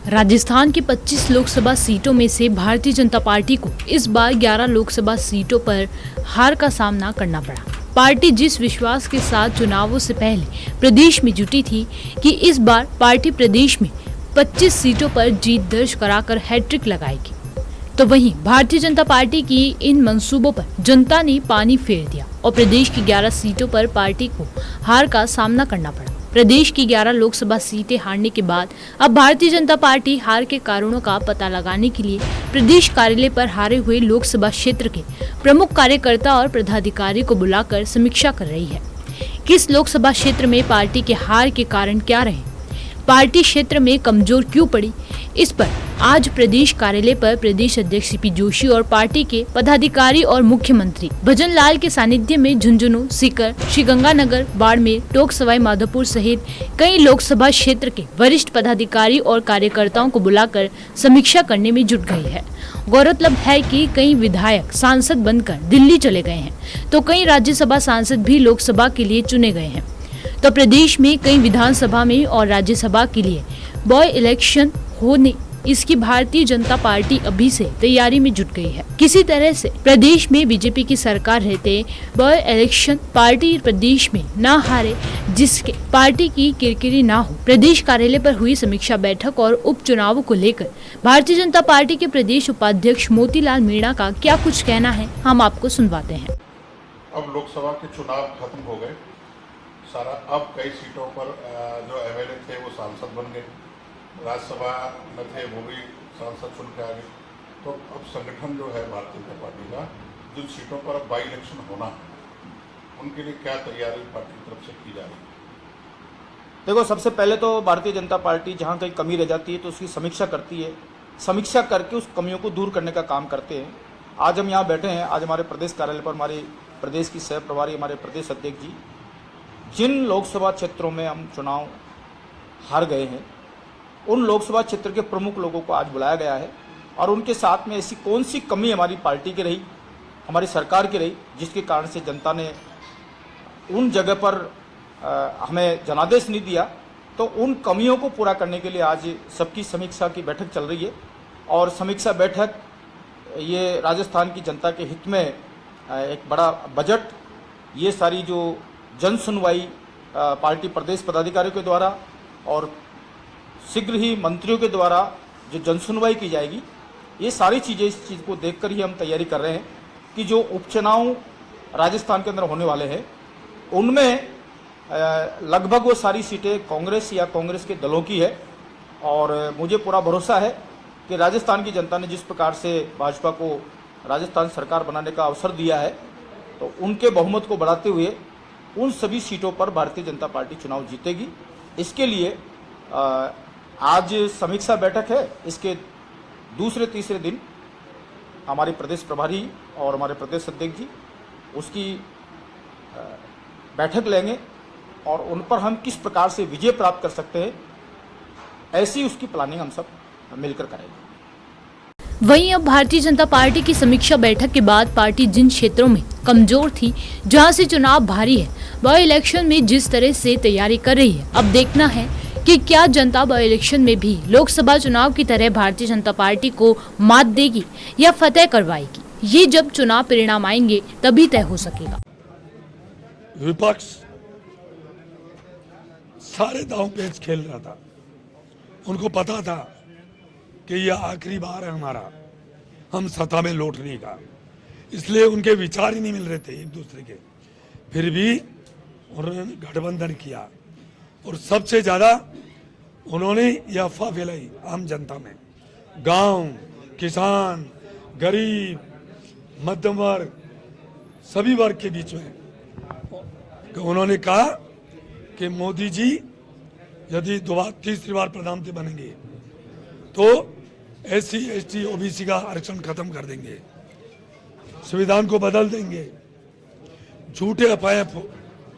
राजस्थान की 25 लोकसभा सीटों में से भारतीय जनता पार्टी को इस बार 11 लोकसभा सीटों पर हार का सामना करना पड़ा। पार्टी जिस विश्वास के साथ चुनावों से पहले प्रदेश में जुटी थी कि इस बार पार्टी प्रदेश में 25 सीटों पर जीत दर्ज कराकर हैट्रिक लगाएगी, तो वहीं भारतीय जनता पार्टी की इन मंसूबों पर जनता ने पानी फेर दिया और प्रदेश की 11 सीटों पर पार्टी को हार का सामना करना पड़ा। प्रदेश की 11 लोकसभा सीटें हारने के बाद अब भारतीय जनता पार्टी हार के कारणों का पता लगाने के लिए प्रदेश कार्यालय पर हारे हुए लोकसभा क्षेत्र के प्रमुख कार्यकर्ता और पदाधिकारी को बुलाकर समीक्षा कर रही है। किस लोकसभा क्षेत्र में पार्टी के हार के कारण क्या रहे, पार्टी क्षेत्र में कमजोर क्यों पड़ी, इस पर आज प्रदेश कार्यालय पर प्रदेश अध्यक्ष सीपी जोशी और पार्टी के पदाधिकारी और मुख्यमंत्री भजन लाल के सानिध्य में झुंझुनू, सीकर, श्रीगंगानगर, बाड़मेर, टोंक सवाई माधोपुर सहित कई लोकसभा क्षेत्र के वरिष्ठ पदाधिकारी और कार्यकर्ताओं को बुलाकर समीक्षा करने में जुट गई है। गौरतलब है कि कई विधायक सांसद बनकर दिल्ली चले गए हैं, तो कई राज्यसभा सांसद भी लोकसभा के लिए चुने गए हैं। तो प्रदेश में कई विधानसभा में और राज्यसभा के लिए बॉय इलेक्शन होने इसकी भारतीय जनता पार्टी अभी से तैयारी में जुट गई है। किसी तरह से प्रदेश में बीजेपी की सरकार रहते बॉय इलेक्शन पार्टी प्रदेश में न हारे, जिसके पार्टी की किरकिरी न हो। प्रदेश कार्यालय पर हुई समीक्षा बैठक और उपचुनावों को लेकर भारतीय जनता पार्टी के प्रदेश उपाध्यक्ष मोतीलाल मीणा का क्या कुछ कहना है, हम आपको सुनवाते हैं। अब लोकसभा के चुनाव खत्म हो गए सारा, अब कई सीटों पर जो एमएलए थे वो सांसद बन गए, राज्यसभा में थे वो भी सांसद चुन के आ गए। तो अब संगठन जो है भारतीय जनता पार्टी का, जिन सीटों पर अब बाई इलेक्शन होना है उनके लिए क्या तैयारी पार्टी की तरफ से की जा रही है? देखो, सबसे पहले तो भारतीय जनता पार्टी जहाँ कहीं कमी रह जाती है तो उसकी समीक्षा करती है, समीक्षा करके उस कमियों को दूर करने का काम करते हैं। आज हम यहाँ बैठे हैं, आज हमारे प्रदेश कार्यालय पर हमारे प्रदेश की सह प्रभारी हमारे प्रदेश अध्यक्ष जी, जिन लोकसभा क्षेत्रों में हम चुनाव हार गए हैं उन लोकसभा क्षेत्र के प्रमुख लोगों को आज बुलाया गया है और उनके साथ में ऐसी कौन सी कमी हमारी पार्टी की रही, हमारी सरकार की रही, जिसके कारण से जनता ने उन जगह पर हमें जनादेश नहीं दिया, तो उन कमियों को पूरा करने के लिए आज सबकी समीक्षा की बैठक चल रही है। और समीक्षा बैठक ये राजस्थान की जनता के हित में एक बड़ा बजट, ये सारी जो जन सुनवाई पार्टी प्रदेश पदाधिकारियों के द्वारा और शीघ्र ही मंत्रियों के द्वारा जो जन सुनवाई की जाएगी, ये सारी चीज़ें, इस चीज़ को देखकर ही हम तैयारी कर रहे हैं कि जो उपचुनाव राजस्थान के अंदर होने वाले हैं उनमें लगभग वो सारी सीटें कांग्रेस या कांग्रेस के दलों की है। और मुझे पूरा भरोसा है कि राजस्थान की जनता ने जिस प्रकार से भाजपा को राजस्थान सरकार बनाने का अवसर दिया है, तो उनके बहुमत को बढ़ाते हुए उन सभी सीटों पर भारतीय जनता पार्टी चुनाव जीतेगी। इसके लिए आज समीक्षा बैठक है, इसके दूसरे तीसरे दिन हमारे प्रदेश प्रभारी और हमारे प्रदेश अध्यक्ष जी उसकी बैठक लेंगे और उन पर हम किस प्रकार से विजय प्राप्त कर सकते हैं, ऐसी उसकी प्लानिंग हम सब मिलकर करेंगे। वहीं अब भारतीय जनता पार्टी की समीक्षा बैठक के बाद पार्टी जिन क्षेत्रों में कमजोर थी, जहां से चुनाव भारी है, बाय इलेक्शन में जिस तरह से तैयारी कर रही है, अब देखना है कि क्या जनता बाय इलेक्शन में भी लोकसभा चुनाव की तरह भारतीय जनता पार्टी को मात देगी या फतेह करवाएगी। ये जब चुनाव परिणाम आएंगे तभी तय हो सकेगा। विपक्ष सारे दांव पेच खेल रहा था, उनको पता था कि यह आखिरी बार है हमारा, हम सत्ता में लौटने का, इसलिए उनके विचार ही नहीं मिल रहे थे एक दूसरे के। फिर भी उन्होंने गठबंधन किया और सबसे ज्यादा उन्होंने यह अफवाह फैलाई आम जनता में, गांव, किसान, गरीब, मध्यम वर्ग, सभी वर्ग के बीच में। उन्होंने कहा कि मोदी जी यदि तीसरी बार प्रधानमंत्री बनेंगे तो SC, ST, OBC का आरक्षण खत्म कर देंगे, संविधान को बदल देंगे। झूठे अफवाहें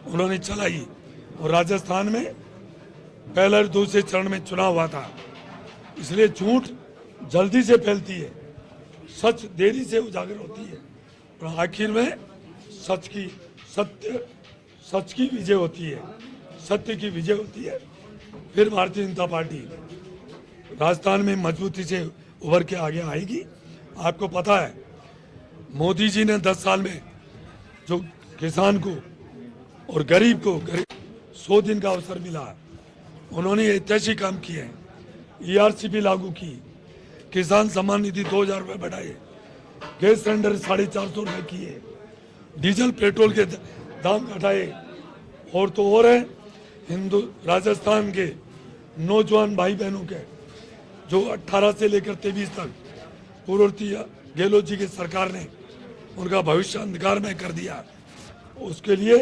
उन्होंने चलाई और राजस्थान में पहले और दूसरे चरण में चुनाव हुआ था, इसलिए झूठ जल्दी से फैलती है, सच देरी से उजागर होती है और आखिर में सच की विजय होती है, सत्य की विजय होती है। फिर भारतीय जनता पार्टी राजस्थान में मजबूती से उभर के आगे आएगी। आपको पता है मोदी जी ने 10 साल में जो किसान को और गरीब को 100 दिन का अवसर मिला, उन्होंने ऐतिहासिक काम किए हैं। ERCP लागू की, किसान सम्मान निधि 2000 रुपये बढ़ाए, गैस सिलेंडर 450 रुपये किए, डीजल पेट्रोल के दाम घटाए, और तो और है राजस्थान के नौजवान भाई बहनों के जो 18 से लेकर 23 तक पूर्ववर्ती गहलोत जी की सरकार ने उनका भविष्य अंधकार में कर दिया। उसके लिए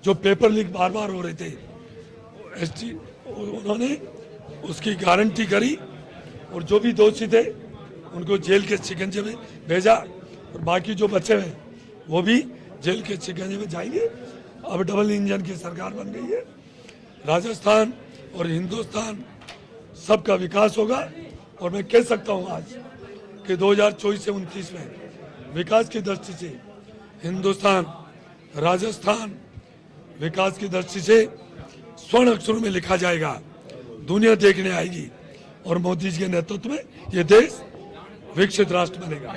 जो पेपर लीक बार बार हो रहे थे, उन्होंने उसकी गारंटी करी और जो भी दोषी थे उनको जेल के शिकंजे में भेजा, और बाकी जो बचे हैं वो भी जेल के शिकंजे में जाएंगे। अब डबल इंजन की सरकार बन गई है। राजस्थान और हिंदुस्तान सबका विकास होगा, और मैं कह सकता हूं आज कि 2024 से 29 में विकास की दृष्टि से हिंदुस्तान, राजस्थान विकास की दृष्टि से स्वर्ण अक्षरों में लिखा जाएगा। दुनिया देखने आएगी और मोदी जी के नेतृत्व में ये देश विकसित राष्ट्र बनेगा।